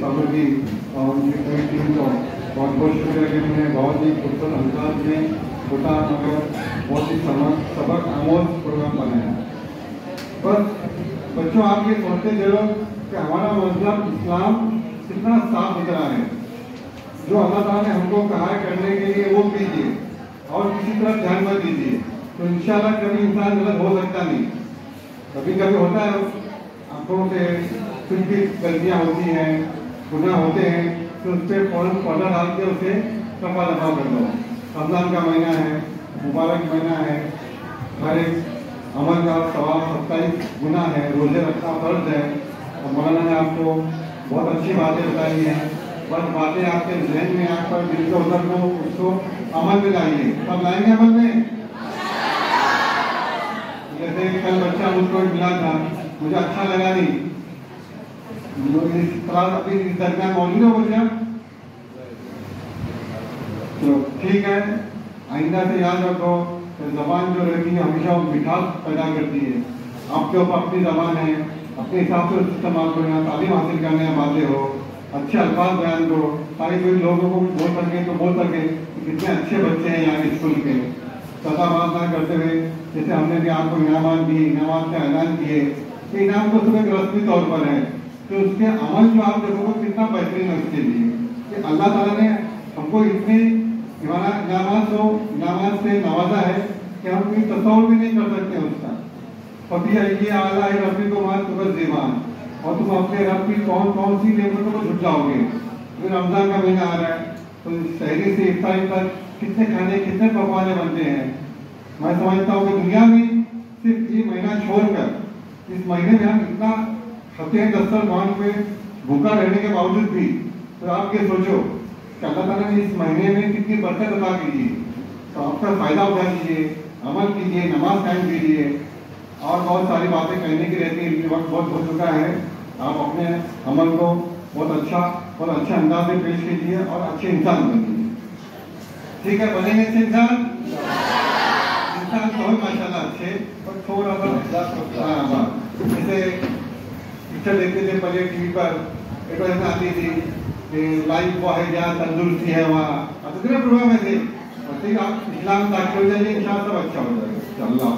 सालों की और उनकी पूरी टीम को बहुत बहुत शुक्रिया कि उन्होंने बहुत ही खूबसूरत अंदाज में छोटा मगर बहुत ही सबक आमोद प्रोग्राम बनाया। बस बच्चों, आप ये सोचते जरूर कि हमारा मजहब इस्लाम कितना साफ सुथरा है। जो अल्लाह ताला ने हमको कहा है करने के लिए वो कीजिए और किसी तरह ध्यान मत दीजिए, तो इंशाल्लाह कभी इंसान गलत हो सकता नहीं। कभी कभी होता है आंखों से कुछ भी गलतियाँ होती हैं, गुनाह होते हैं, तो उस पर फौरन पर्दा डाल के उसे रफा दफा कर दो। रमजान का महीना है, मुबारक महीना है, हर एक अमल का सवाब 27 गुना है, रोजे रखना फर्ज है। और मौलाना ने आपको बहुत अच्छी बातें बताई हैं। बस बातें आपके जहन में आप पर दिल के उतर को उसको अमल में लाइए। सब लाएंगे अमल में। जैसे कल बच्चा मुझको मिला था, मुझे अच्छा लगा नहीं। इस तरह अभी इस दरमियान मौजूद हो बच्चा, तो ठीक है, आइंदा से याद रखो तो जबान जो रहती है हमेशा वो मिठास पैदा करती है। आपके ऊपर अपनी जबान है, अपने हिसाब से इस्तेमाल करो। यहाँ तालीम हासिल करने वाले हो, अच्छे अल्फाज बयान करो ताकि कोई लोगों को बोल सके तो बोल सके कितने अच्छे बच्चे हैं यहाँ स्कूल के। सदा बात ना करते हुए जैसे हमने भी आपको इनामात दिए, इनामात के ऐलान किए, तो इनाम तो सिर्फ रस्मी तौर पर है, तो उसके अमल जो आप देखोगे कितना बेहतरीन है उसके लिए कि अल्लाह ताला ने हमको इतने इनामात से नवाजा है कि हम कोई तस्वीर भी नहीं कर सकते उसका। कभी ये आला है रबी को मान तुम जीवान, और तुम अपने रब की कौन कौन सी नेमतों को झुक जाओगे। तो रमजान का महीना आ रहा है, तो शहरी से इफ्तारी तक कितने खाने कितने पकवाने बनते हैं। मैं समझता हूँ कि दुनिया में सिर्फ ये महीना छोड़कर इस महीने में हम इतना खाते हैं दस्तरखान पे भूखा रहने के बावजूद भी। तो आप ये सोचो कि अल्लाह ताला ने इस महीने में कितनी बरकत अता कीजिए। तो आपका फायदा उठा लीजिए, अमल कीजिए, नमाज कायम कीजिए, और बहुत सारी बातें कहने की रहती है, वक्त बहुत हो चुका है। आप अपने अमल को बहुत अच्छे अंदाज में पेश कीजिए और अच्छे इंसान बनिए। ठीक है, बनेंगे अच्छे इंसान तो माशाल्लाह अच्छे, और थोड़ा सा जैसे पिक्चर देखते थे पहले टीवी पर एडवर्टाइजमेंट आती थी कि लाइफ वो है जहाँ तंदुरुस्ती है वहाँ, तो कितने प्रोग्राम में थे। ठीक आप इस्लाम दाखिल हो जाइए, इंशाअल्लाह सब अच्छा हो जाएगा। अल्लाह